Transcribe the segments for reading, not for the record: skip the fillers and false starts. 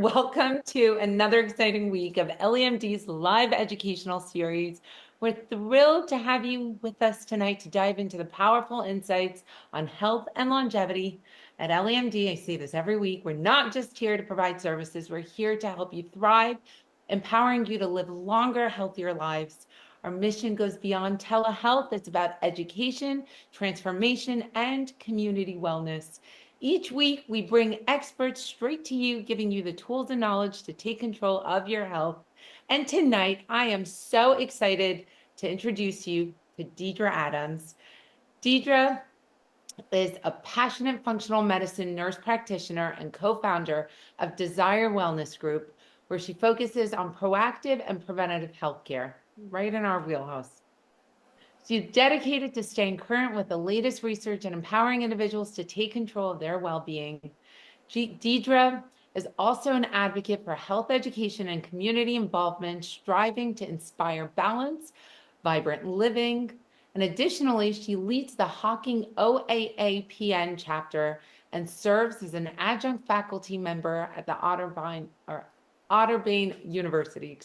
Welcome to another exciting week of EllieMD's live educational series. We're thrilled to have you with us tonight to dive into the powerful insights on health and longevity. At EllieMD, I say this every week, we're not just here to provide services, we're here to help you thrive, empowering you to live longer, healthier lives. Our mission goes beyond telehealth. It's about education, transformation, and community wellness. Each week, we bring experts straight to you, giving you the tools and knowledge to take control of your health. And tonight, I am so excited to introduce you to Deidre Adams. Deidre is a passionate functional medicine nurse practitioner and co-founder of Desire Wellness Group, where she focuses on proactive and preventative healthcare, right in our wheelhouse. She's dedicated to staying current with the latest research and empowering individuals to take control of their well-being. Deidre is also an advocate for health education and community involvement, striving to inspire balance, vibrant living. And additionally, she leads the Hawking OAAPN chapter and serves as an adjunct faculty member at the Otterbein University,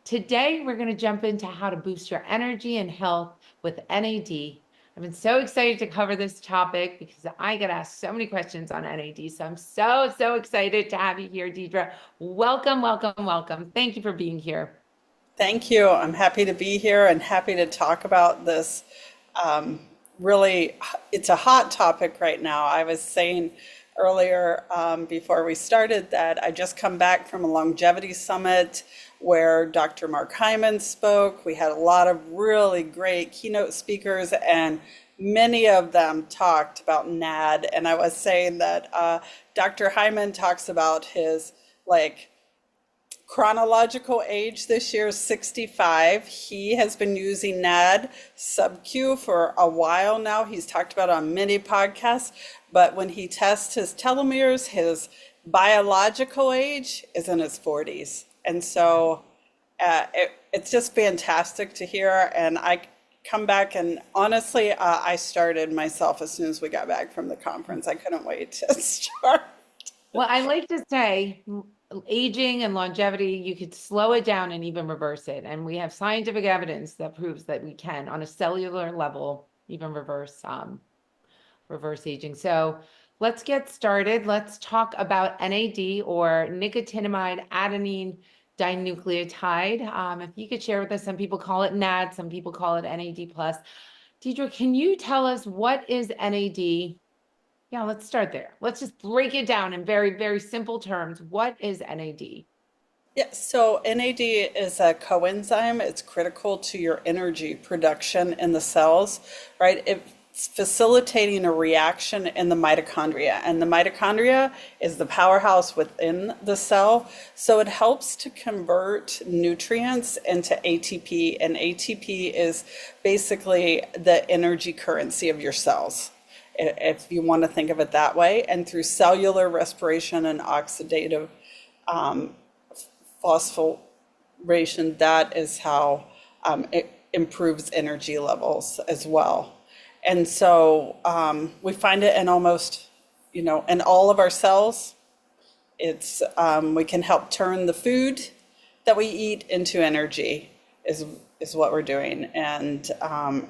Today, we're going to jump into how to boost your energy and health with NAD. I've been so excited to cover this topic because I get asked so many questions on NAD. So I'm so excited to have you here, Deidre. Welcome, welcome, welcome. Thank you for being here. Thank you. I'm happy to be here and happy to talk about this. Really, it's a hot topic right now. I was saying earlier before we started that I just come back from a longevity summit where Dr. Mark Hyman spoke. We had a lot of really great keynote speakers, and many of them talked about NAD. And I was saying that Dr. Hyman talks about his chronological age this year is 65. He has been using NAD sub-Q for a while now. He's talked about it on many podcasts, but when he tests his telomeres, his biological age is in his 40s. And so it's just fantastic to hear. And I come back and honestly, I started myself as soon as we got back from the conference. I couldn't wait to start. Well, I like to say aging and longevity, you could slow it down and even reverse it. And we have scientific evidence that proves that we can, on a cellular level, even reverse aging. So let's get started. Let's talk about NAD, or nicotinamide adenine dinucleotide. If you could share with us, some people call it NAD, some people call it NAD+. Deidre, can you tell us what is NAD? Yeah, let's start there. Let's just break it down in very, very simple terms. What is NAD? Yeah, so NAD is a coenzyme. It's critical to your energy production in the cells, right? It's facilitating a reaction in the mitochondria, and the mitochondria is the powerhouse within the cell. So it helps to convert nutrients into ATP, and ATP is basically the energy currency of your cells, if you want to think of it that way. And through cellular respiration and oxidative phosphorylation, that is how it improves energy levels as well. And so we find it in almost, in all of our cells. It's we can help turn the food that we eat into energy is what we're doing. And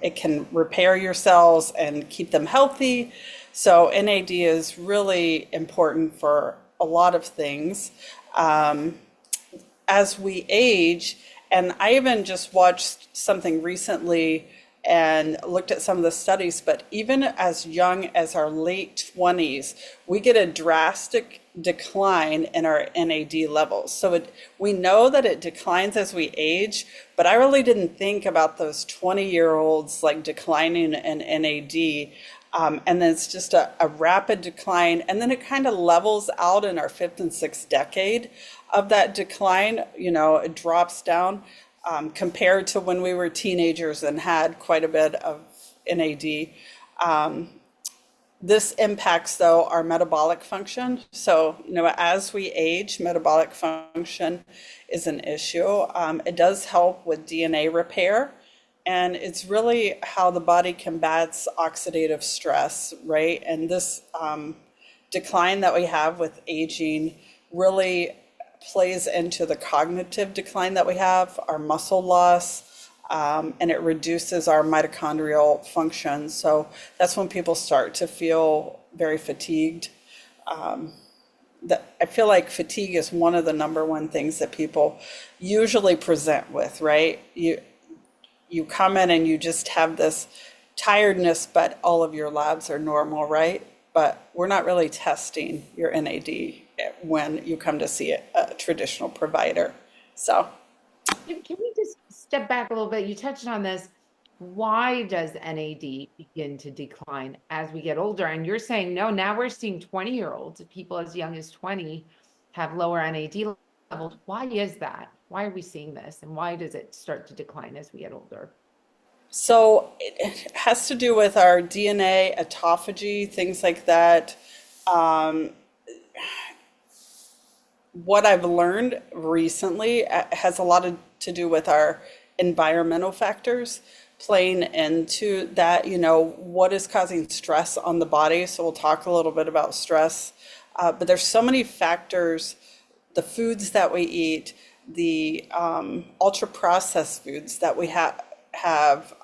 it can repair your cells and keep them healthy. So NAD is really important for a lot of things. As we age, and I even just watched something recently and looked at some of the studies, but even as young as our late 20s, we get a drastic decline in our NAD levels. So we know that it declines as we age, but I really didn't think about those 20-year-olds declining in NAD. And then it's just a rapid decline, and then it kind of levels out in our fifth and sixth decade of that decline. It drops down compared to when we were teenagers and had quite a bit of NAD. This impacts, though, our metabolic function. So, as we age, metabolic function is an issue. It does help with DNA repair. And it's really how the body combats oxidative stress, right? And this decline that we have with aging really plays into the cognitive decline that we have, our muscle loss, and it reduces our mitochondrial function. So that's when people start to feel very fatigued. I feel like fatigue is one of the number one things that people usually present with, right? You come in and you just have this tiredness, but all of your labs are normal, right? But we're not really testing your NAD when you come to see a traditional provider. So, Can we just step back a little bit? You touched on this. Why does NAD begin to decline as we get older? And you're saying, no, now we're seeing 20-year-olds, people as young as 20 have lower NAD levels. Why is that? Why are we seeing this? And why does it start to decline as we get older? so it has to do with our DNA, autophagy, things like that. Um, what I've learned recently has a lot to do with our environmental factors playing into that, what is causing stress on the body. So we'll talk a little bit about stress. But there's so many factors, the foods that we eat, the ultra processed foods that we have,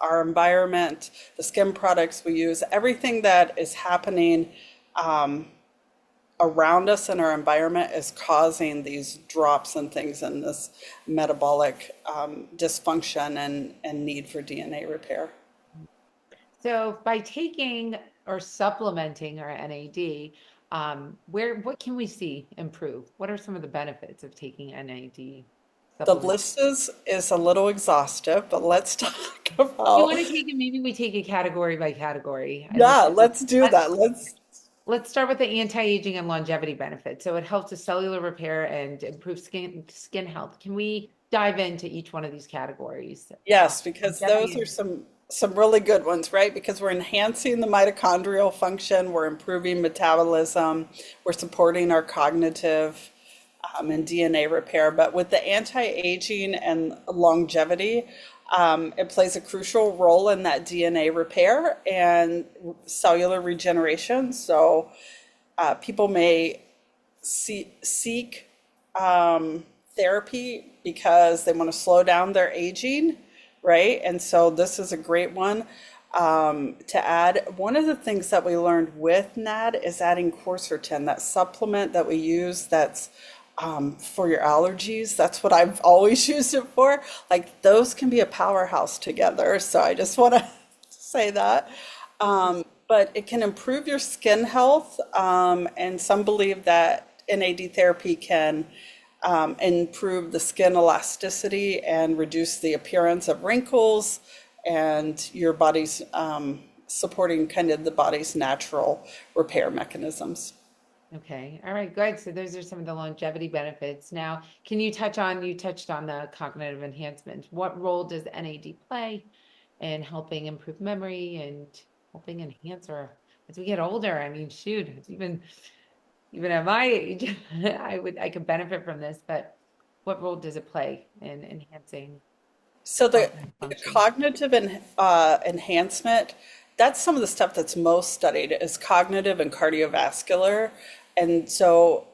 our environment, the skin products we use, everything that is happening around us in our environment is causing these drops and things in this metabolic dysfunction and need for DNA repair. So by taking or supplementing our NAD, what can we see improve? What are some of the benefits of taking NAD The supplement? list is a little exhaustive, but let's talk You about, want to take it, maybe we take it category by category. I looked yeah, at, let's do let's that. let's start with the anti-aging and longevity benefits. So it helps with cellular repair and improve skin health. Can we dive into each one of these categories? Yes, because those Longevity. are some really good ones, right? Because we're enhancing the mitochondrial function, we're improving metabolism, we're supporting our cognitive and DNA repair. But with the anti-aging and longevity, it plays a crucial role in that DNA repair and cellular regeneration. So people may seek therapy because they want to slow down their aging, right? And so this is a great one to add. One of the things that we learned with NAD is adding quercetin, that supplement that we use that's for your allergies. That's what I've always used it for. Like those can be a powerhouse together. So I just want to say that. But it can improve your skin health, and some believe that NAD therapy can improve the skin elasticity and reduce the appearance of wrinkles and your body's supporting kind of the body's natural repair mechanisms. Okay. All right, good. So those are some of the longevity benefits. Now, can you touched on the cognitive enhancement. What role does NAD play in helping improve memory and helping enhance our as we get older? I mean, shoot, it's even at my age, I could benefit from this, but what role does it play in enhancing So cognitive the function? cognitive enhancement, that's some of the stuff that's most studied is cognitive and cardiovascular. And so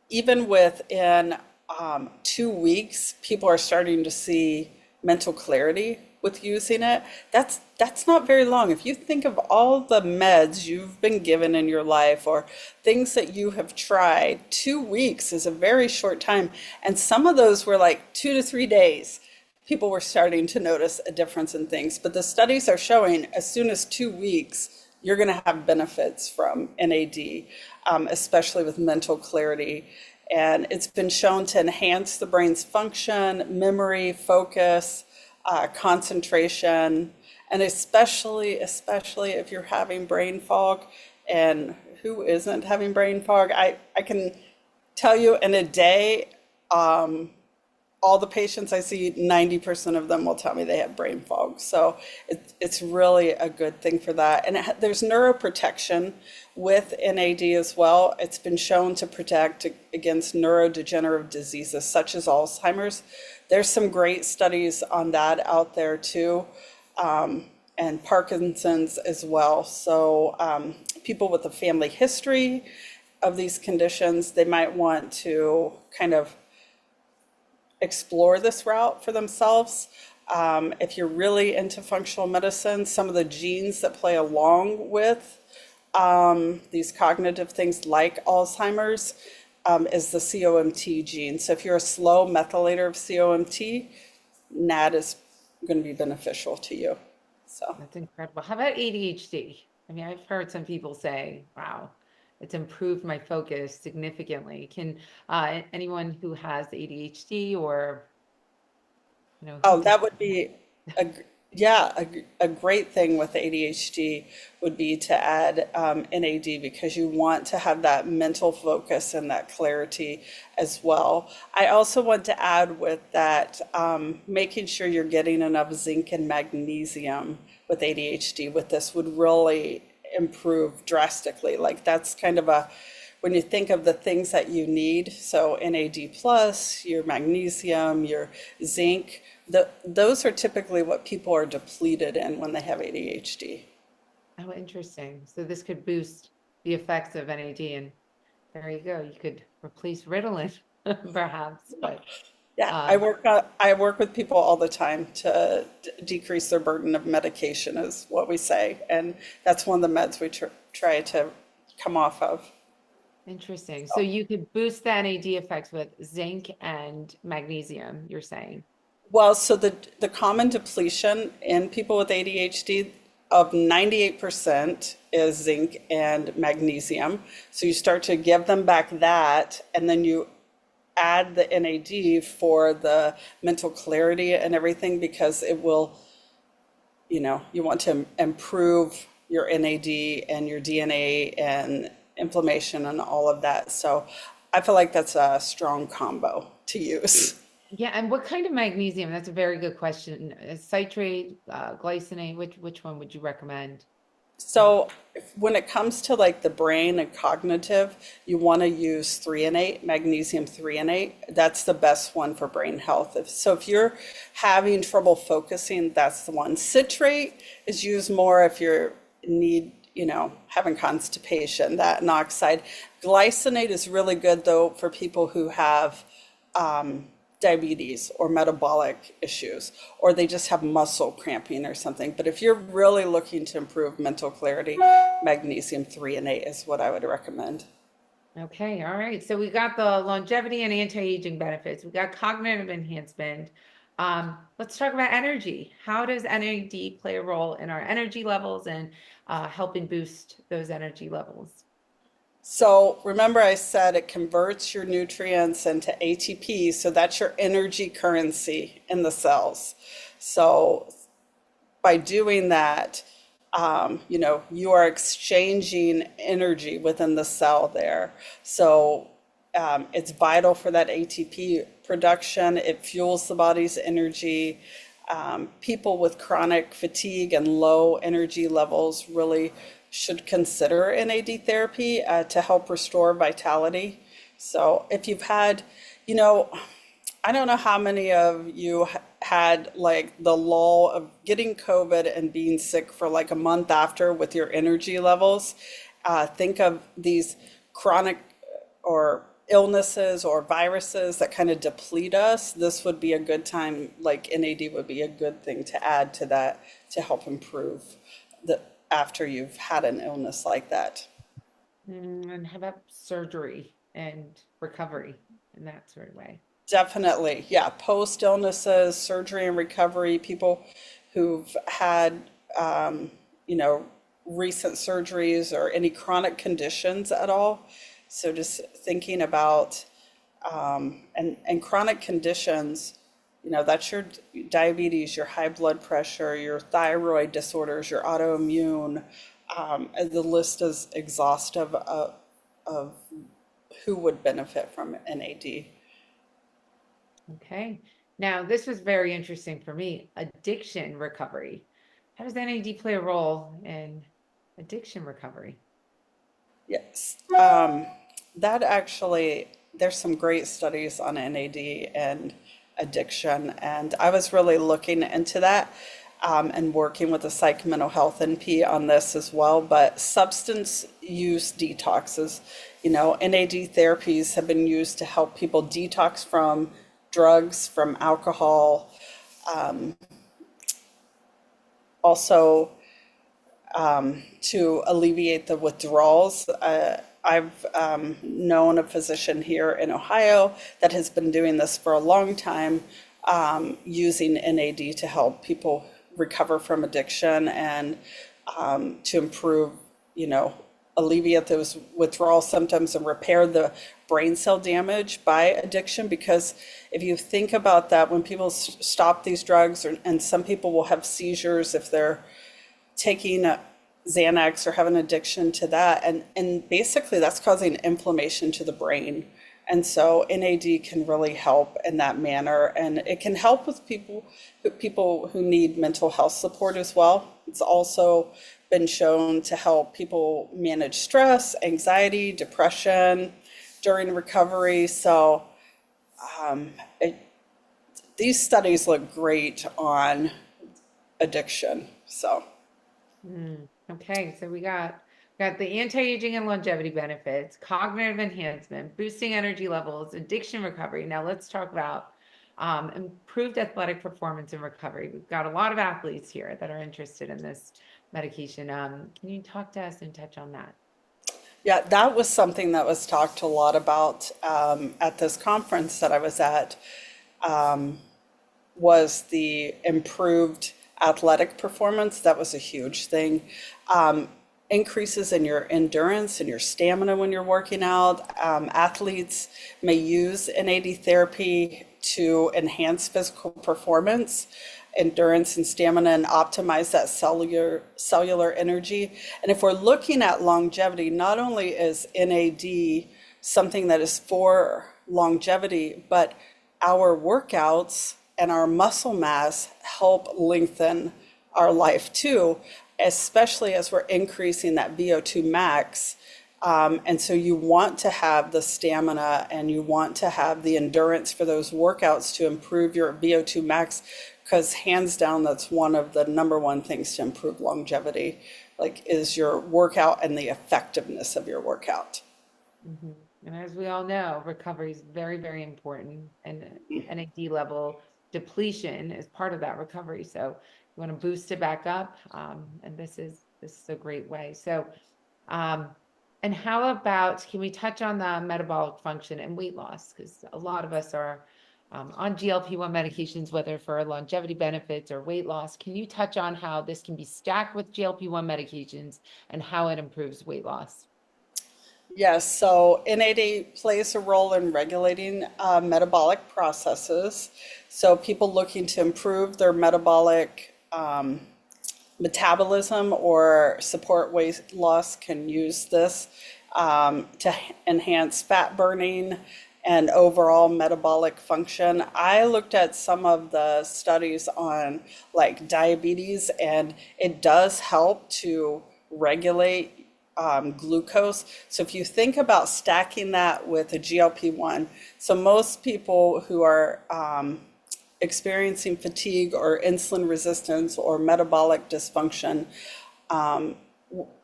even within 2 weeks, people are starting to see mental clarity with using it. That's not very long. If you think of all the meds you've been given in your life or things that you have tried, 2 weeks is a very short time. And some of those were like 2 to 3 days. People were starting to notice a difference in things. But the studies are showing as soon as 2 weeks, you're going to have benefits from NAD, especially with mental clarity. And it's been shown to enhance the brain's function, memory, focus, concentration, and especially if you're having brain fog. And who isn't having brain fog? I can tell you in a day, all the patients I see, 90% of them will tell me they have brain fog. So it's really a good thing for that. And there's neuroprotection with NAD as well. It's been shown to protect against neurodegenerative diseases such as Alzheimer's. There's some great studies on that out there too, and Parkinson's as well. So people with a family history of these conditions, they might want to kind of explore this route for themselves. If you're really into functional medicine, some of the genes that play along with these cognitive things like Alzheimer's is the COMT gene. So if you're a slow methylator of COMT, NAD is going to be beneficial to you. So, That's incredible. How about ADHD? I mean, I've heard some people say, wow, it's improved my focus significantly. Can anyone who has ADHD or, who oh, can, that would be a yeah, a great thing with ADHD would be to add NAD because you want to have that mental focus and that clarity as well. I also want to add with that making sure you're getting enough zinc and magnesium with ADHD with this would really improve drastically. Like that's kind of a when you think of the things that you need, so NAD plus, your magnesium, your zinc, those are typically what people are depleted in when they have ADHD. oh, interesting. So this could boost the effects of NAD and there you go. You could replace Ritalin perhaps, but Yeah, um, I work with people all the time to decrease their burden of medication, is what we say, and that's one of the meds we try to come off of. interesting. So you could boost the NAD effects with zinc and magnesium, you're saying. Well, so the common depletion in people with ADHD of 98% is zinc and magnesium. So you start to give them back that, and then you add the NAD for the mental clarity and everything because it will, you want to improve your NAD and your DNA and inflammation and all of that. So I feel like that's a strong combo to use. Yeah, and what kind of magnesium? That's a very good question. Citrate, glycinate, which one would you recommend? Um, So when it comes to like the brain and cognitive, you want to use threonate, magnesium threonate. That's the best one for brain health. So if you're having trouble focusing, that's the one. Citrate is used more if you need, having constipation, that and oxide. Glycinate is really good though for people who have diabetes or metabolic issues, or they just have muscle cramping or something. But if you're really looking to improve mental clarity, magnesium threonate is what I would recommend. Okay, all right. So we got the longevity and anti-aging benefits. We got cognitive enhancement. Let's talk about energy. How does NAD play a role in our energy levels and helping boost those energy levels? So remember I said it converts your nutrients into ATP, so that's your energy currency in the cells. So by doing that, you are exchanging energy within the cell there. So it's vital for that ATP production. It fuels the body's energy. People with chronic fatigue and low energy levels really should consider NAD therapy to help restore vitality. So if you've had, you know, I don't know how many of you had like the lull of getting COVID and being sick for like a month after with your energy levels. Think of these chronic or illnesses or viruses that kind of deplete us. This would be a good time, like NAD would be a good thing to add to that to help improve the after you've had an illness like that. And how about surgery and recovery in that sort of way? Definitely, yeah. Post illnesses, surgery and recovery, people who've had, you know, recent surgeries or any chronic conditions at all. So just thinking about, and chronic conditions, that's your diabetes, your high blood pressure, your thyroid disorders, your autoimmune. And the list is exhaustive of who would benefit from NAD. Okay. Now, this was very interesting for me. Addiction recovery. How does NAD play a role in addiction recovery? Yes. That actually, there's some great studies on NAD and addiction, and I was really looking into that and working with the Psych Mental Health NP on this as well. But substance use detoxes NAD therapies have been used to help people detox from drugs, from alcohol, also to alleviate the withdrawals. I've known a physician here in Ohio that has been doing this for a long time, using NAD to help people recover from addiction and to improve, alleviate those withdrawal symptoms and repair the brain cell damage by addiction. Because if you think about that, when people stop these drugs, and some people will have seizures if they're taking Xanax or have an addiction to that. And basically that's causing inflammation to the brain. And so NAD can really help in that manner. And it can help with people who need mental health support as well. It's also been shown to help people manage stress, anxiety, depression during recovery. So these studies look great on addiction. So. Okay, so we got the anti-aging and longevity benefits, cognitive enhancement, boosting energy levels, addiction recovery. Now let's talk about improved athletic performance and recovery. We've got a lot of athletes here that are interested in this medication. Can you talk to us and touch on that? Yeah, that was something that was talked a lot about at this conference that I was at, was the improved athletic performance. That was a huge thing. Increases in your endurance and your stamina when you're working out. Athletes may use NAD therapy to enhance physical performance, endurance and stamina, and optimize that cellular energy. And if we're looking at longevity, not only is NAD something that is for longevity, but our workouts and our muscle mass help lengthen our life too, especially as we're increasing that VO2 max. And so you want to have the stamina and you want to have the endurance for those workouts to improve your VO2 max, because hands down, that's one of the number one things to improve longevity, is your workout and the effectiveness of your workout. Mm-hmm. And as we all know, recovery is very, very important, and NAD level depletion is part of that recovery. So you want to boost it back up, and this is a great way. So, and how about, can we touch on the metabolic function and weight loss? Because a lot of us are on GLP-1 medications, whether for longevity benefits or weight loss. Can you touch on how this can be stacked with GLP-1 medications and how it improves weight loss? Yes, so NAD plays a role in regulating metabolic processes. So people looking to improve their metabolic metabolism or support weight loss can use this to enhance fat burning and overall metabolic function. I looked at some of the studies on diabetes, and it does help to regulate glucose. So if you think about stacking that with a GLP-1, so most people who are experiencing fatigue or insulin resistance or metabolic dysfunction,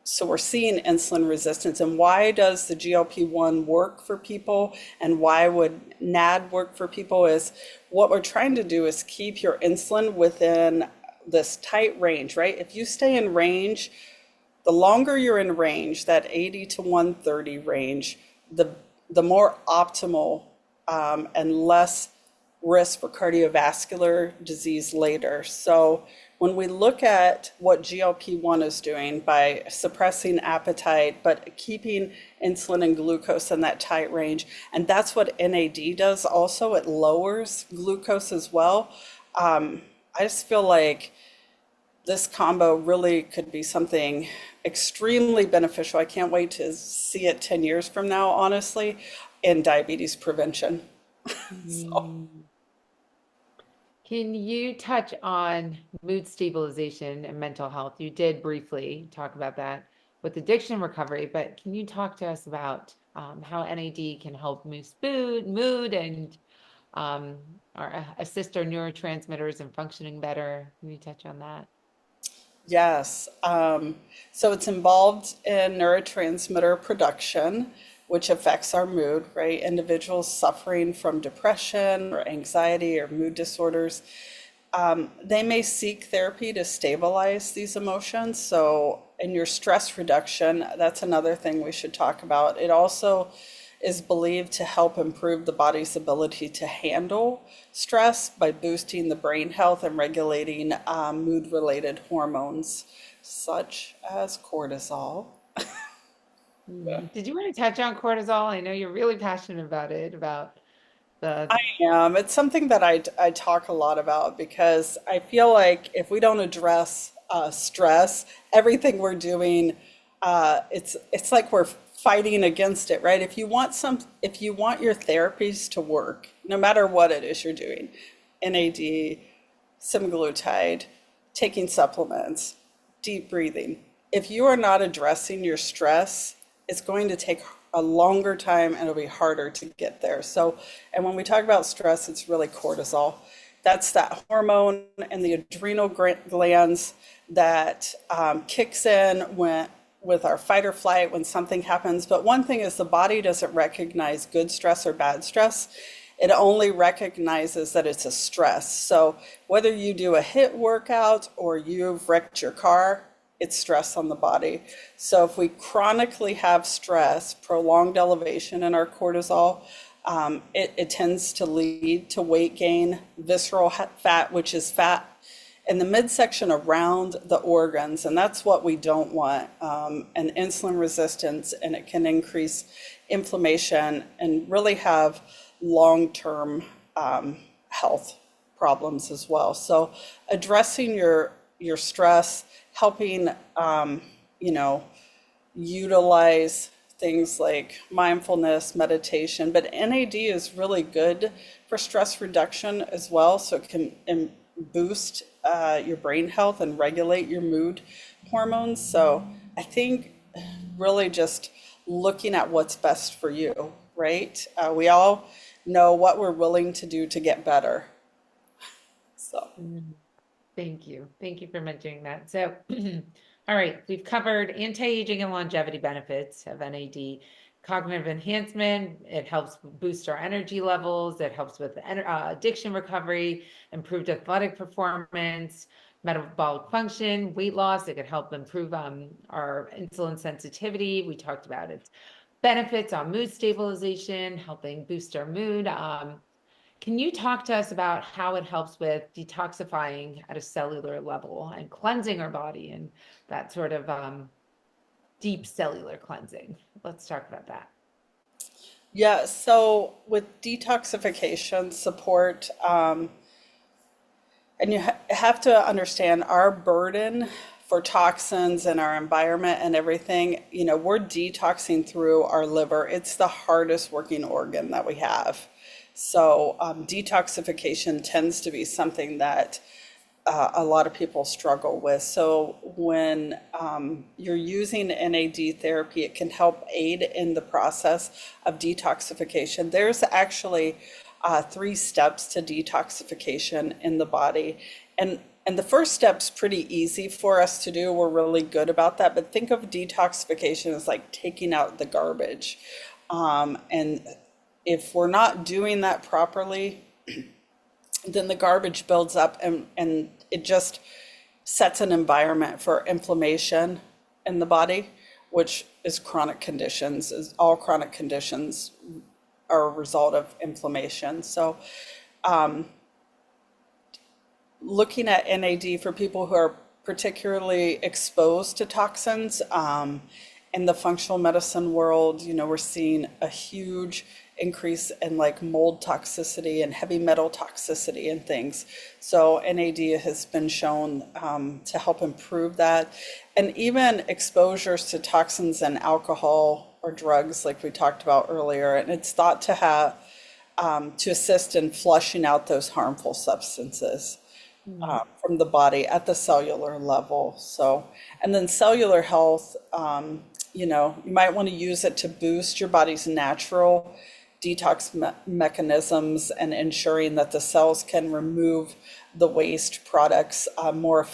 so we're seeing insulin resistance. And why does the GLP-1 work for people, and why would NAD work for people? Is what we're trying to do is keep your insulin within this tight range, right? If you stay in range, the longer you're in range, that 80 to 130 range, the more optimal and less risk for cardiovascular disease later. So when we look at what GLP-1 is doing by suppressing appetite, but keeping insulin and glucose in that tight range, and that's what NAD does also, it lowers glucose as well. I just feel like this combo really could be something extremely beneficial. I can't wait to see it 10 years from now, honestly, in diabetes prevention. So. Can you touch on mood stabilization and mental health? You did briefly talk about that with addiction recovery, but can you talk to us about how NAD can help mood and or assist our neurotransmitters in functioning better? Can you touch on that? Yes. So it's involved in neurotransmitter production. which affects our mood, right? Individuals suffering from depression or anxiety or mood disorders, they may seek therapy to stabilize these emotions. So, in your stress reduction, that's another thing we should talk about. It also is believed to help improve the body's ability to handle stress by boosting the brain health and regulating mood-related hormones such as cortisol. Did you want to touch on cortisol? I know you're really passionate about it, about the It's something that I talk a lot about because I feel like if we don't address stress, everything we're doing, it's like we're fighting against it, right? If you want your therapies to work, no matter what it is you're doing, NAD, semaglutide, taking supplements, deep breathing. If you are not addressing your stress, it's going to take a longer time and it'll be harder to get there. So, and when we talk about stress, it's really cortisol. That's that hormone and the adrenal glands that kicks in with our fight or flight when something happens. But one thing is the body doesn't recognize good stress or bad stress. It only recognizes that it's a stress. So whether you do a HIIT workout or you've wrecked your car, it's stress on the body. So if we chronically have stress, prolonged elevation in our cortisol, it tends to lead to weight gain, visceral fat, which is fat in the midsection around the organs, and that's what we don't want, and insulin resistance, and it can increase inflammation and really have long-term health problems as well. So addressing your stress, helping utilize things like mindfulness, meditation, but NAD is really good for stress reduction as well. So it can boost your brain health and regulate your mood hormones. So I think really just looking at what's best for you, right? We all know what we're willing to do to get better. So. Thank you. Thank you for mentioning that. So, all right, we've covered anti-aging and longevity benefits of NAD, cognitive enhancement. It helps boost our energy levels. It helps with addiction recovery, improved athletic performance, metabolic function, weight loss. It could help improve our insulin sensitivity. We talked about its benefits on mood stabilization, helping boost our mood. Can you talk to us about how it helps with detoxifying at a cellular level and cleansing our body and that sort of deep cellular cleansing? Let's talk about that. Yeah, so with detoxification support, and you have to understand our burden for toxins in our environment and everything, we're detoxing through our liver. It's the hardest working organ that we have. So detoxification tends to be something that a lot of people struggle with. So when you're using NAD therapy, it can help aid in the process of detoxification. There's actually 3 steps to detoxification in the body. And the first step's pretty easy for us to do. We're really good about that. But think of detoxification as like taking out the garbage. And if we're not doing that properly, then the garbage builds up and it just sets an environment for inflammation in the body, which is chronic conditions. All chronic conditions are a result of inflammation. So looking at NAD for people who are particularly exposed to toxins, in the functional medicine world, we're seeing a huge increase in like mold toxicity and heavy metal toxicity and things. So NAD has been shown to help improve that. And even exposures to toxins and alcohol or drugs like we talked about earlier. And it's thought to have to assist in flushing out those harmful substances from the body at the cellular level. So, and then cellular health, you might want to use it to boost your body's natural detox mechanisms and ensuring that the cells can remove the waste products more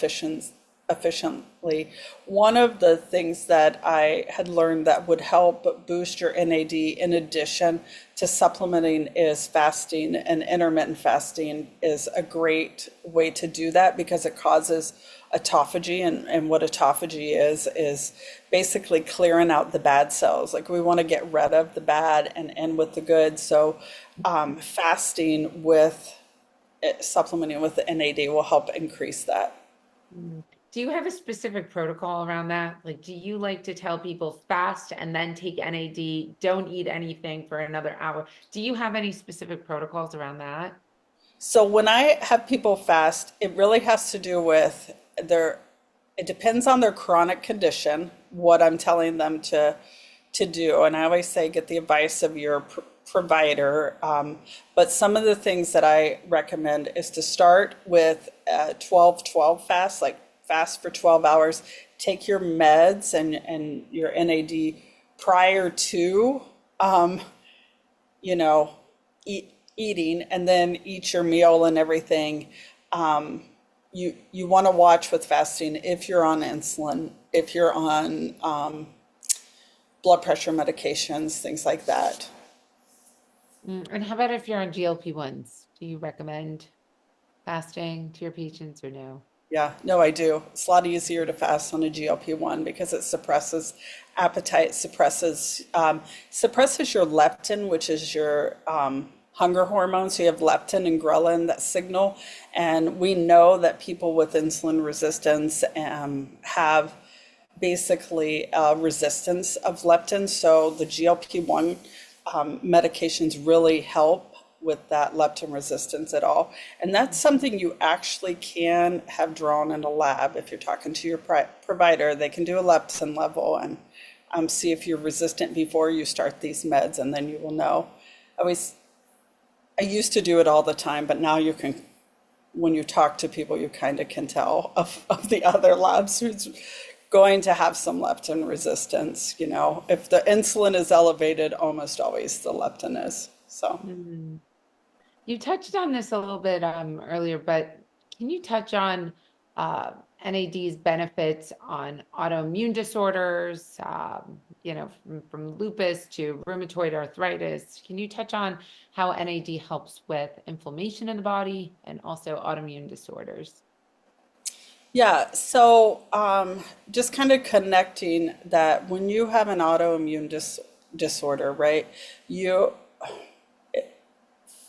efficiently. One of the things that I had learned that would help boost your NAD in addition to supplementing is fasting, and intermittent fasting is a great way to do that because it causes autophagy. And what autophagy is basically clearing out the bad cells. Like we want to get rid of the bad and in with the good. So fasting with supplementing with the NAD will help increase that. Mm. Do you have a specific protocol around that? Like, do you like to tell people fast and then take NAD, don't eat anything for another hour? Do you have any specific protocols around that? So when I have people fast, it really has to do with their, it depends on their chronic condition, what I'm telling them to do. And I always say get the advice of your provider. But some of the things that I recommend is to start with a 12-12 fast, like fast for 12 hours. Take your meds and your NAD prior to, you know, eating, and then eat your meal and everything. You want to watch with fasting if you're on insulin, if you're on blood pressure medications, things like that. And how about if you're on GLP-1s? Do you recommend fasting to your patients or no? Yeah, no, I do. It's a lot easier to fast on a GLP-1 because it suppresses appetite, suppresses your leptin, which is your hunger hormone. So you have leptin and ghrelin that signal, and we know that people with insulin resistance have basically resistance of leptin. So the GLP-1 medications really help with that leptin resistance at all. And that's something you actually can have drawn in a lab. If you're talking to your provider, they can do a leptin level and see if you're resistant before you start these meds, and then you will know. I used to do it all the time, but now you can, when you talk to people, you kind of can tell of the other labs who's going to have some leptin resistance. You know, if the insulin is elevated, almost always the leptin is. So. Mm. You touched on this a little bit earlier, but can you touch on NAD's benefits on autoimmune disorders, from lupus to rheumatoid arthritis? Can you touch on how NAD helps with inflammation in the body and also autoimmune disorders? Yeah, so just kind of connecting that when you have an autoimmune disorder, right? You,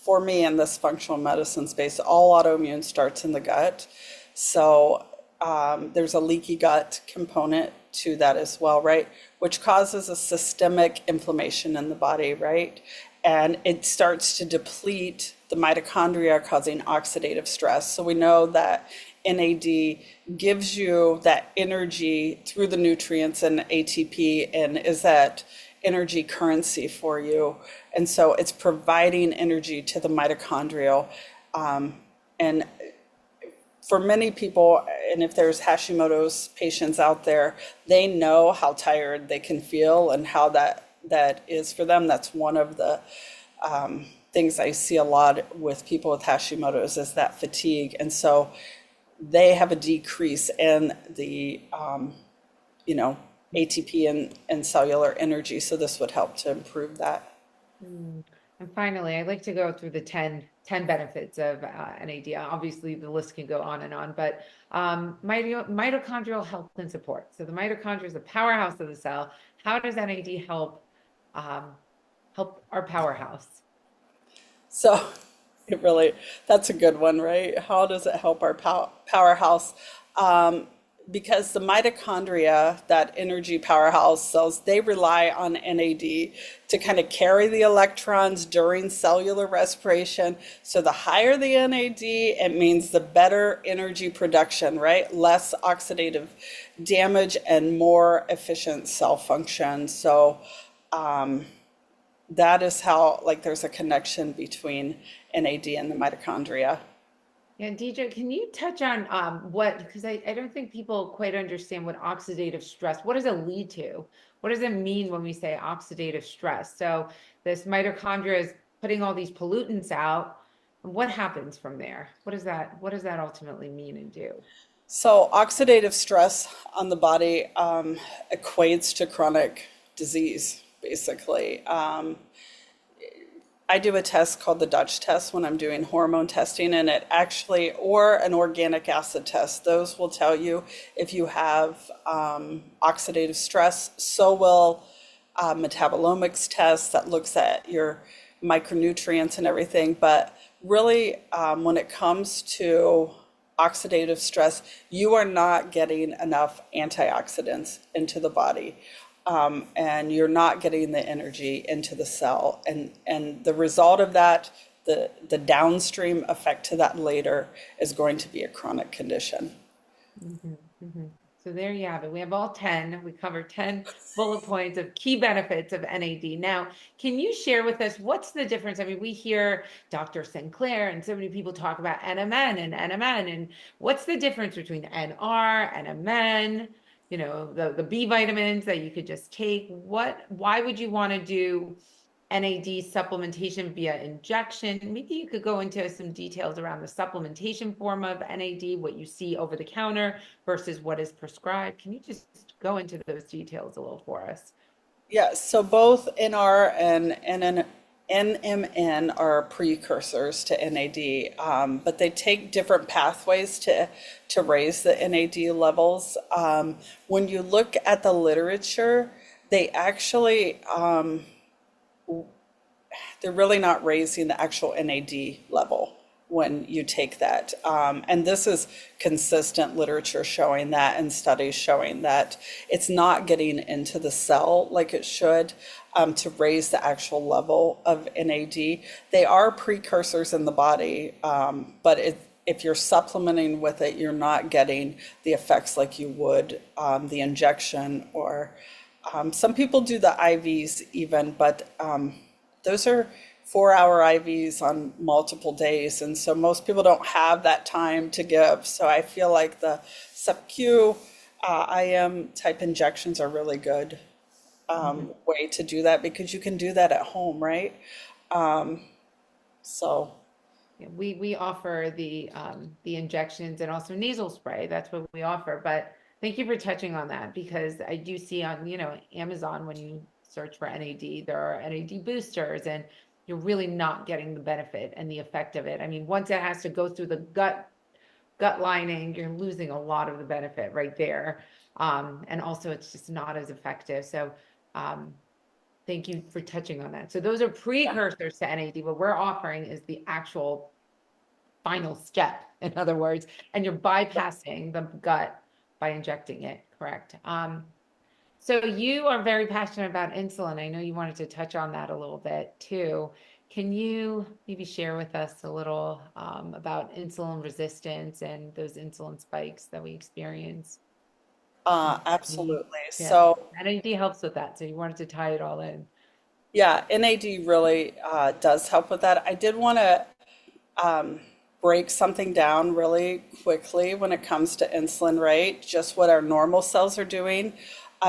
for me in this functional medicine space, all autoimmune starts in the gut. So there's a leaky gut component to that as well, right? Which causes a systemic inflammation in the body, right? And it starts to deplete the mitochondria, causing oxidative stress. So we know that NAD gives you that energy through the nutrients and ATP, and is that energy currency for you. And so it's providing energy to the mitochondrial. And for many people, and if there's Hashimoto's patients out there, they know how tired they can feel and how that is for them. That's one of the things I see a lot with people with Hashimoto's is that fatigue. And so they have a decrease in the, ATP and cellular energy. So this would help to improve that. Mm. And finally, I'd like to go through the ten benefits of NAD. Obviously, the list can go on and on, but mitochondrial health and support. So the mitochondria is the powerhouse of the cell. How does NAD um, help our powerhouse? So it really, that's a good one, right? How does it help our powerhouse? Because the mitochondria, that energy powerhouse cells, they rely on NAD to kind of carry the electrons during cellular respiration. So the higher the NAD, it means the better energy production, right? Less oxidative damage and more efficient cell function. So that is how, like, there's a connection between NAD and the mitochondria. Yeah, Deidre, can you touch on because I don't think people quite understand what oxidative stress, what does it lead to? What does it mean when we say oxidative stress? So this mitochondria is putting all these pollutants out. What happens from there? What does that ultimately mean and do? So oxidative stress on the body equates to chronic disease, basically. I do a test called the Dutch test when I'm doing hormone testing, and it actually, or an organic acid test, those will tell you if you have oxidative stress. So will metabolomics test that looks at your micronutrients and everything. But really, when it comes to oxidative stress, you are not getting enough antioxidants into the body. And you're not getting the energy into the cell. And the result of that, the downstream effect to that later is going to be a chronic condition. Mhm, mhm. So there you have it. We have all 10. We covered 10 bullet points of key benefits of NAD. Now, can you share with us what's the difference? I mean, we hear Dr. Sinclair and so many people talk about NMN and NMN, and what's the difference between NR, NMN, the B vitamins that you could just take? Why would you want to do NAD supplementation via injection? Maybe you could go into some details around the supplementation form of NAD, what you see over the counter versus what is prescribed. Can you just go into those details a little for us? Yes, so both NR and NMN are precursors to NAD, but they take different pathways to raise the NAD levels. When you look at the literature, they actually they're really not raising the actual NAD level when you take that. And this is consistent literature showing that and studies showing that it's not getting into the cell like it should to raise the actual level of NAD. They are precursors in the body, but if you're supplementing with it, you're not getting the effects like you would the injection or some people do the IVs even, but those are 4-hour IVs on multiple days. And so most people don't have that time to give. So I feel like the sub-Q IM type injections are really good Mhm. way to do that because you can do that at home, right? So Yeah, we offer the injections and also nasal spray. That's what we offer. But thank you for touching on that because I do see on, Amazon when you search for NAD, there are NAD boosters and you're really not getting the benefit and the effect of it. I mean, once it has to go through the gut lining, you're losing a lot of the benefit right there. And also it's just not as effective. So um, thank you for touching on that. So those are yeah. precursors to NAD. What we're offering is the actual final step, in other words, and you're bypassing the gut by injecting it, correct? So you are very passionate about insulin. I know you wanted to touch on that a little bit too. Can you maybe share with us a little about insulin resistance and those insulin spikes that we experience? Absolutely. Yeah, So NAD helps with that. So you wanted to tie it all in. yeah, NAD really does help with that. I did want to break something down really quickly when it comes to insulin, right? Just what our normal cells are doing.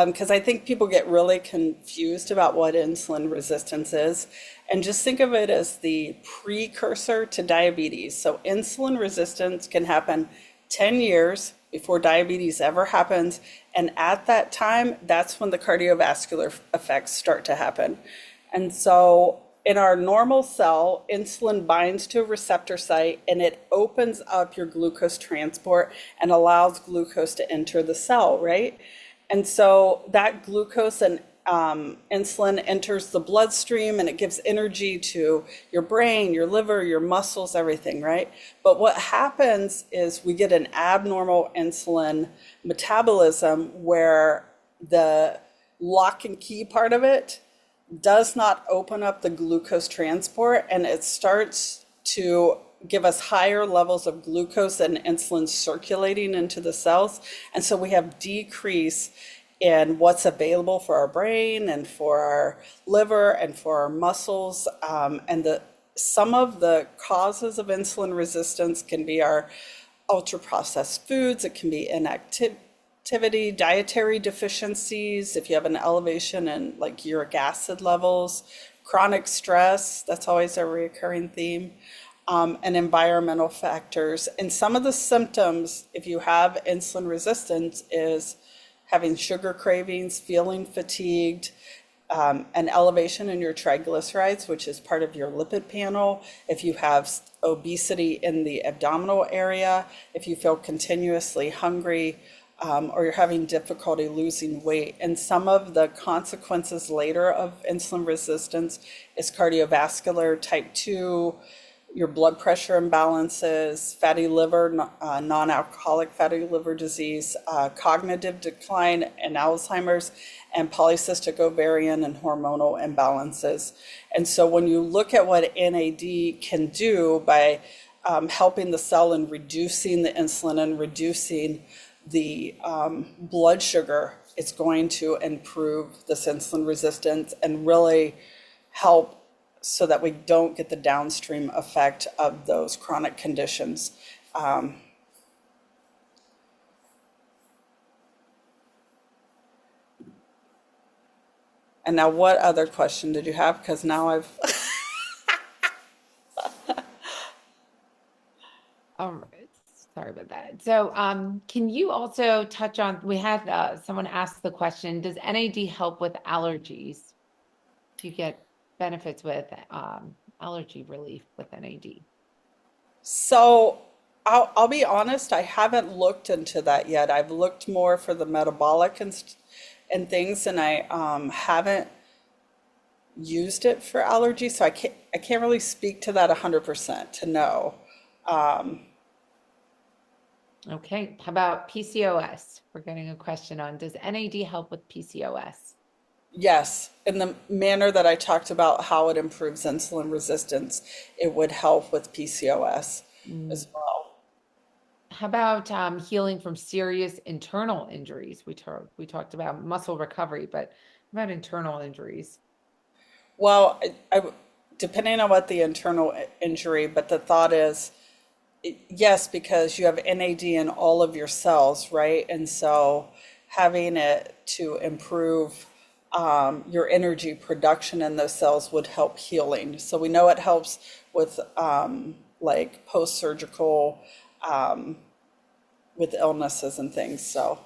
Because I think people get really confused about what insulin resistance is. And just think of it as the precursor to diabetes. So insulin resistance can happen 10 years before diabetes ever happens. And at that time, that's when the cardiovascular effects start to happen. And so in our normal cell, insulin binds to a receptor site and it opens up your glucose transport and allows glucose to enter the cell, right? And so that glucose and insulin enters the bloodstream and it gives energy to your brain, your liver, your muscles, everything, right? But what happens is we get an abnormal insulin metabolism where the lock and key part of it does not open up the glucose transport and it starts to give us higher levels of glucose and insulin circulating into the cells. And so we have decrease in what's available for our brain and for our liver and for our muscles. And some of the causes of insulin resistance can be our ultra processed foods, it can be inactivity, dietary deficiencies, if you have an elevation in like uric acid levels, chronic stress, that's always a recurring theme. and environmental factors. And some of the symptoms, if you have insulin resistance, is having sugar cravings, feeling fatigued, an elevation in your triglycerides, which is part of your lipid panel, if you have obesity in the abdominal area, if you feel continuously hungry, or you're having difficulty losing weight. And some of the consequences later of insulin resistance is cardiovascular, type 2, your blood pressure imbalances, fatty liver, non-alcoholic fatty liver disease, cognitive decline and Alzheimer's, and polycystic ovarian and hormonal imbalances. And so when you look at what NAD can do by helping the cell and reducing the insulin and reducing the blood sugar, it's going to improve this insulin resistance and really help so that we don't get the downstream effect of those chronic conditions. And now what other question did you have? Because now I've All right. Sorry about that. So, can you also touch on, we had someone ask the question, does NAD help with allergies? Do you get benefits with allergy relief with NAD? So I'll be honest, I haven't looked into that yet. I've looked more for the metabolic and things, and I haven't used it for allergies, so I can't really speak to that 100% to know. Okay. How about PCOS? We're getting a question on, does NAD help with PCOS? Yes, in the manner that I talked about how it improves insulin resistance, it would help with PCOS Mm. as well. How about healing from serious internal injuries? We talked about muscle recovery, but how about internal injuries? Well, depending on what the internal injury, but the thought is, yes, because you have NAD in all of your cells, right? And so having it to improve your energy production in those cells would help healing. So we know it helps with like post-surgical with illnesses and things. So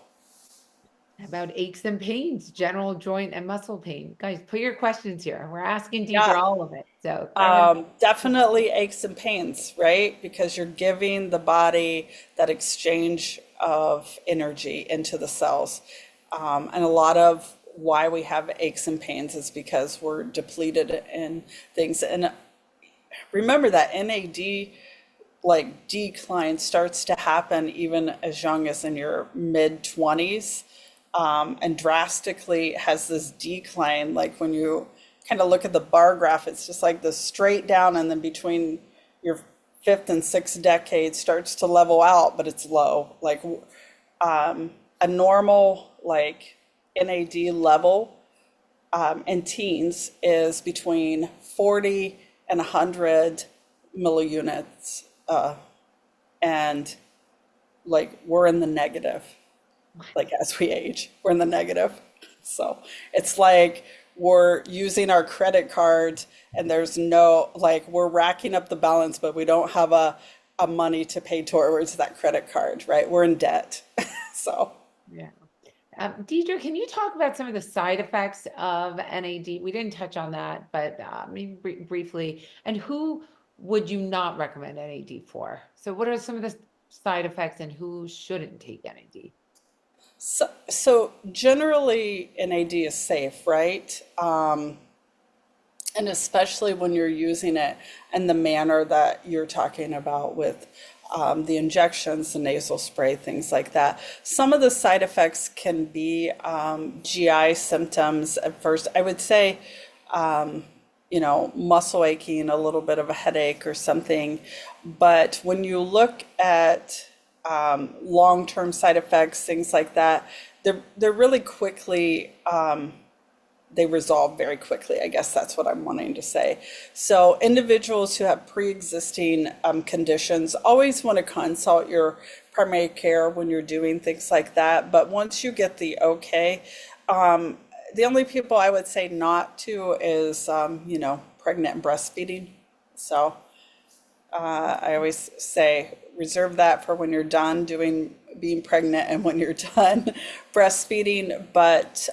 How about aches and pains, general joint and muscle pain? Guys, put your questions here. We're asking yeah, Deidre all of it. So throw in. definitely aches and pains, right? Because you're giving the body that exchange of energy into the cells. And a lot of why we have aches and pains is because we're depleted in things. And remember that NAD like decline starts to happen even as young as in your mid 20s, and drastically has this decline. Like when you kind of look at the bar graph, it's just like this straight down, and then between your fifth and sixth decade starts to level out, but it's low. Like a normal like NAD level in teens is between 40 and 100 milliunits, and like we're in the negative. Like as we age, we're in the negative. So it's like we're using our credit card and there's no, like we're racking up the balance, but we don't have a money to pay towards that credit card, right? We're in debt. So Yeah. Deidre, can you talk about some of the side effects of NAD? We didn't touch on that, but maybe briefly. And who would you not recommend NAD for? So, what are some of the side effects, and who shouldn't take NAD? so generally NAD is safe, right? And especially when you're using it in the manner that you're talking about with the injections, the nasal spray, things like that. Some of the side effects can be GI symptoms at first. I would say, muscle aching, a little bit of a headache or something. But when you look at long-term side effects, things like that, they're really quickly they resolve very quickly. I guess that's what I'm wanting to say. So individuals who have pre-existing conditions always want to consult your primary care when you're doing things like that. But once you get the okay, the only people I would say not to is, pregnant and breastfeeding. So I always say reserve that for when you're done doing being pregnant and when you're done breastfeeding. But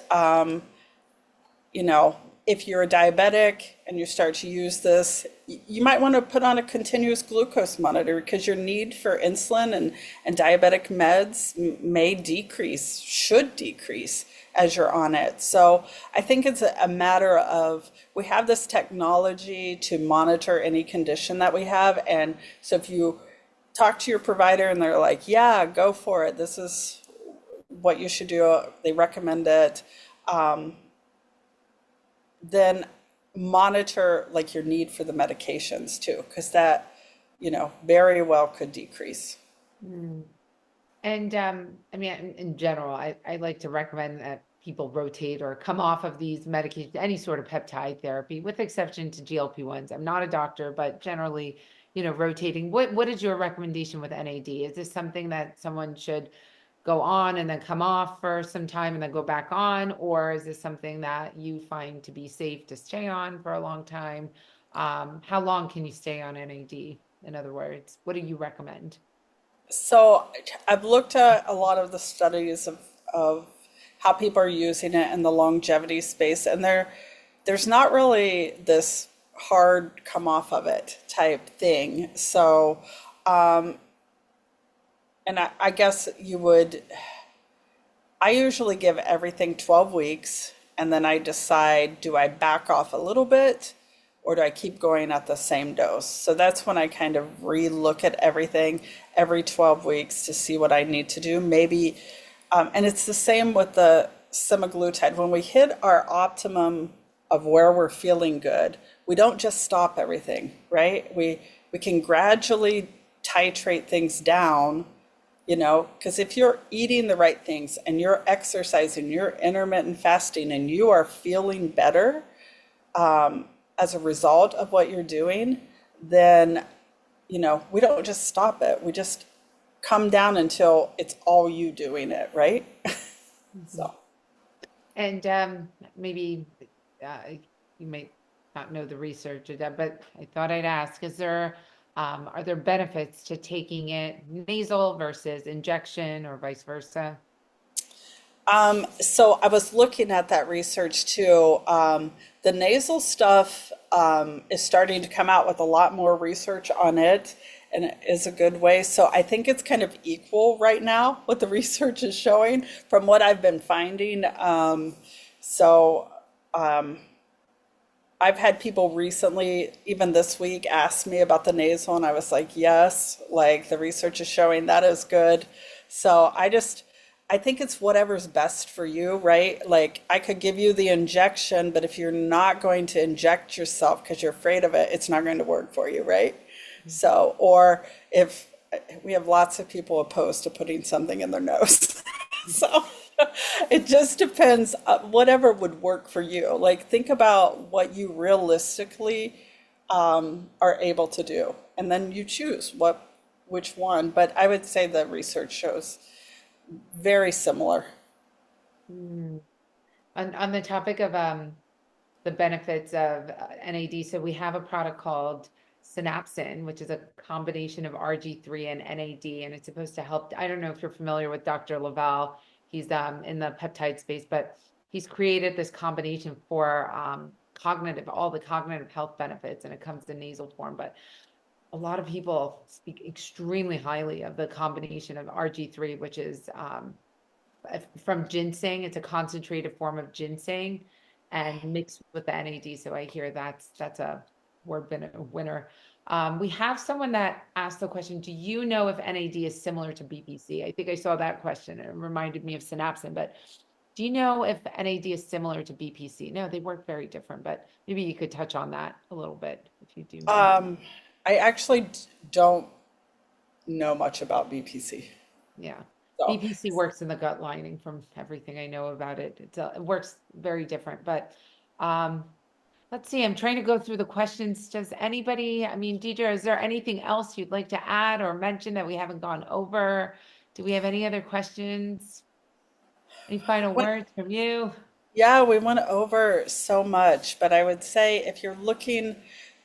you know, if you're a diabetic and you start to use this, you might want to put on a continuous glucose monitor because your need for insulin and diabetic meds may decrease, should decrease as you're on it. So I think it's a matter of we have this technology to monitor any condition that we have. And so if you talk to your provider and they're like, yeah, go for it, this is what you should do, they recommend it, then monitor like your need for the medications too, because that, very well could decrease. Mm. And I mean, in general, I like to recommend that people rotate or come off of these medications, any sort of peptide therapy, with exception to GLP-1s. I'm not a doctor, but generally, rotating. What is your recommendation with NAD? Is this something that someone should go on and then come off for some time and then go back on? Or is this something that you find to be safe to stay on for a long time? How long can you stay on NAD? In other words, what do you recommend? So I've looked at a lot of the studies of how people are using it in the longevity space, and there's not really this hard come off of it type thing. So, and I guess I usually give everything 12 weeks, and then I decide, do I back off a little bit or do I keep going at the same dose? So that's when I kind of relook at everything every 12 weeks to see what I need to do. Maybe, and it's the same with the semaglutide. When we hit our optimum of where we're feeling good, we don't just stop everything, right? We can gradually titrate things down, because if you're eating the right things and you're exercising, you're intermittent fasting, and you are feeling better as a result of what you're doing, then, we don't just stop it. We just come down until it's all you doing it, right? Mhm. So. And maybe uh, you may not know the research of that, but I thought I'd ask, are there benefits to taking it nasal versus injection or vice versa? So I was looking at that research too. The nasal stuff is starting to come out with a lot more research on it, and it is a good way. So I think it's kind of equal right now, what the research is showing from what I've been finding. So I've had people recently, even this week, ask me about the nasal, and I was like, yes, like the research is showing that is good. So I think it's whatever's best for you, right? Like I could give you the injection, but if you're not going to inject yourself because you're afraid of it, it's not going to work for you, right? So, or if we have lots of people opposed to putting something in their nose. So it just depends, whatever would work for you. Like think about what you realistically are able to do, and then you choose which one. But I would say the research shows very similar. Mm. On the topic of the benefits of NAD, so we have a product called Synapsin, which is a combination of RG3 and NAD, and it's supposed to help. I don't know if you're familiar with Dr. Laval. He's in the peptide space, but he's created this combination for all the cognitive health benefits, and it comes in nasal form. But a lot of people speak extremely highly of the combination of RG3, which is from ginseng. It's a concentrated form of ginseng and mixed with the NAD. So I hear that's a winner. We have someone that asked the question, do you know if NAD is similar to BPC? I think I saw that question. It reminded me of synapsin, but do you know if NAD is similar to BPC? No, they work very different, but maybe you could touch on that a little bit if you do know. Um, I actually don't know much about BPC. Yeah. So, BPC works in the gut lining from everything I know about it. It works very different, but um, let's see. I'm trying to go through the questions. Does anybody, I mean, Deidre, is there anything else you'd like to add or mention that we haven't gone over? Do we have any other questions? Any final when, words from you? yeah, we went over so much, but I would say if you're looking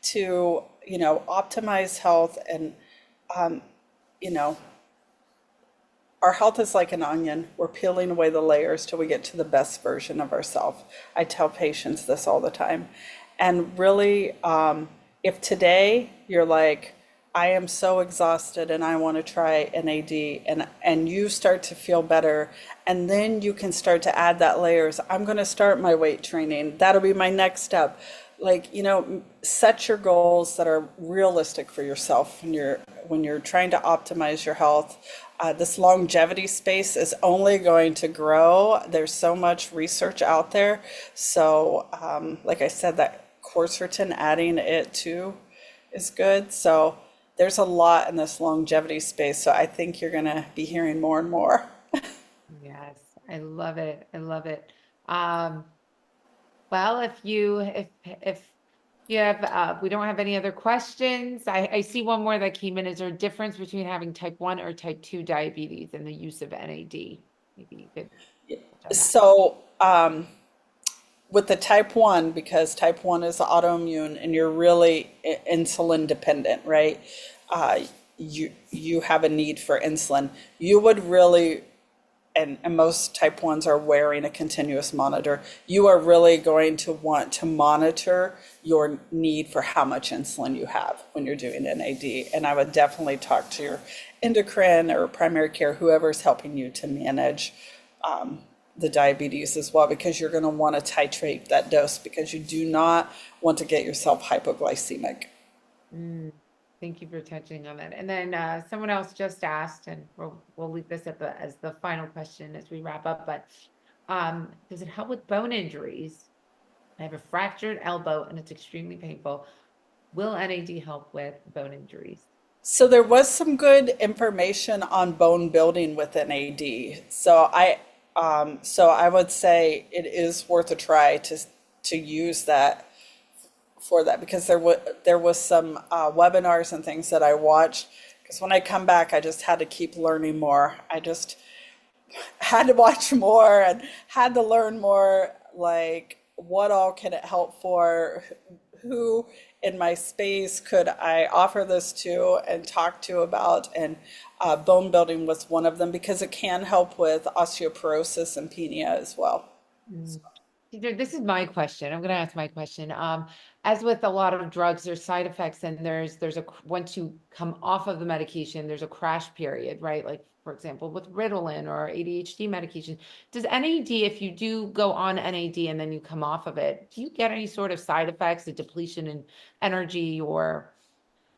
to optimize health. And, you know, our health is like an onion. We're peeling away the layers till we get to the best version of ourselves. I tell patients this all the time. And really, if today you're like, I am so exhausted and I want to try NAD, and you start to feel better, and then you can start to add that layers. I'm going to start my weight training. That'll be my next step. Like, set your goals that are realistic for yourself when you're trying to optimize your health. This longevity space is only going to grow. There's so much research out there. So, like I said, that quercetin, adding it too is good. So there's a lot in this longevity space. So I think you're going to be hearing more and more. Yes, I love it. I love it. Um, well, if you have we don't have any other questions. I see one more that came in. Is there a difference between having type 1 or type 2 diabetes and the use of NAD? Maybe you could touch on that. So, with the type 1, because type 1 is autoimmune and you're really insulin dependent, right? Uh, you have a need for insulin. You would really, and most type 1s are wearing a continuous monitor. You are really going to want to monitor your need for how much insulin you have when you're doing NAD. And I would definitely talk to your endocrine or primary care, whoever's helping you to manage the diabetes as well, because you're going to want to titrate that dose because you do not want to get yourself hypoglycemic. Mm, thank you for touching on that. And then someone else just asked, and we'll leave this at as the final question as we wrap up. But does it help with bone injuries? I have a fractured elbow and it's extremely painful. Will NAD help with bone injuries? So there was some good information on bone building with NAD. So I would say it is worth a try to use that for that, because there was some webinars and things that I watched. Because when I come back, I just had to keep learning more. I just had to watch more and had to learn more, like what all can it help for, who in my space could I offer this to and talk to about, and bone building was one of them because it can help with osteoporosis and penia as well. Mm. This is my question. I'm going to ask my question. As with a lot of drugs, there's side effects, and once you come off of the medication, there's a crash period, right? Like for example, with Ritalin or ADHD medication. Does NAD, if you do go on NAD and then you come off of it, do you get any sort of side effects, a depletion in energy or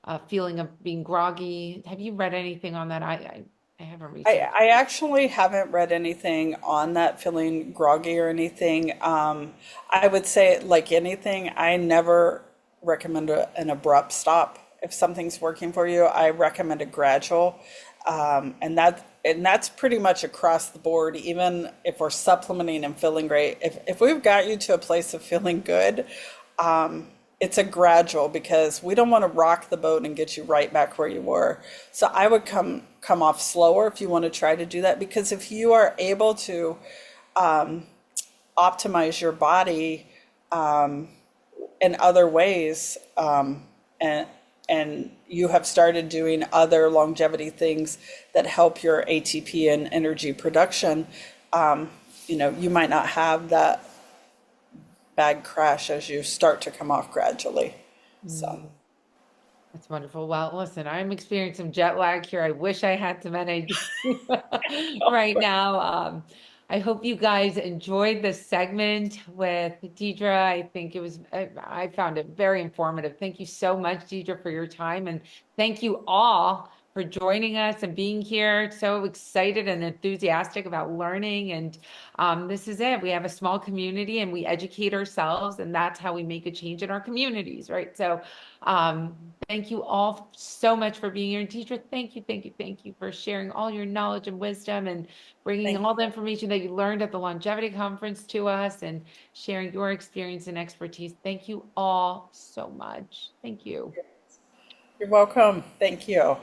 a feeling of being groggy? Have you read anything on that? I haven't I, researched. I actually haven't read anything on that, feeling groggy or anything. I would say, like anything, I never recommend an abrupt stop. If something's working for you, I recommend a gradual. And that's pretty much across the board, even if we're supplementing and feeling great. If we've got you to a place of feeling good, it's a gradual, because we don't want to rock the boat and get you right back where you were. So I would come off slower if you want to try to do that, because if you are able to optimize your body in other ways, and you have started doing other longevity things that help your ATP and energy production, you might not have that bad crash as you start to come off gradually. So, Mm. That's wonderful. Well, listen, I'm experiencing some jet lag here. I wish I had some NAD right now. I hope you guys enjoyed this segment with Deidre. I think I found it very informative. Thank you so much, Deidre, for your time. And thank you all for joining us and being here. So excited and enthusiastic about learning. And this is it. We have a small community and we educate ourselves, and that's how we make a change in our communities, right? So, thank you all so much for being here. And teacher, thank you for sharing all your knowledge and wisdom and bringing thank all the information that you learned at the longevity conference to us and sharing your experience and expertise. Thank you all so much. Thank you. You're welcome. Thank you.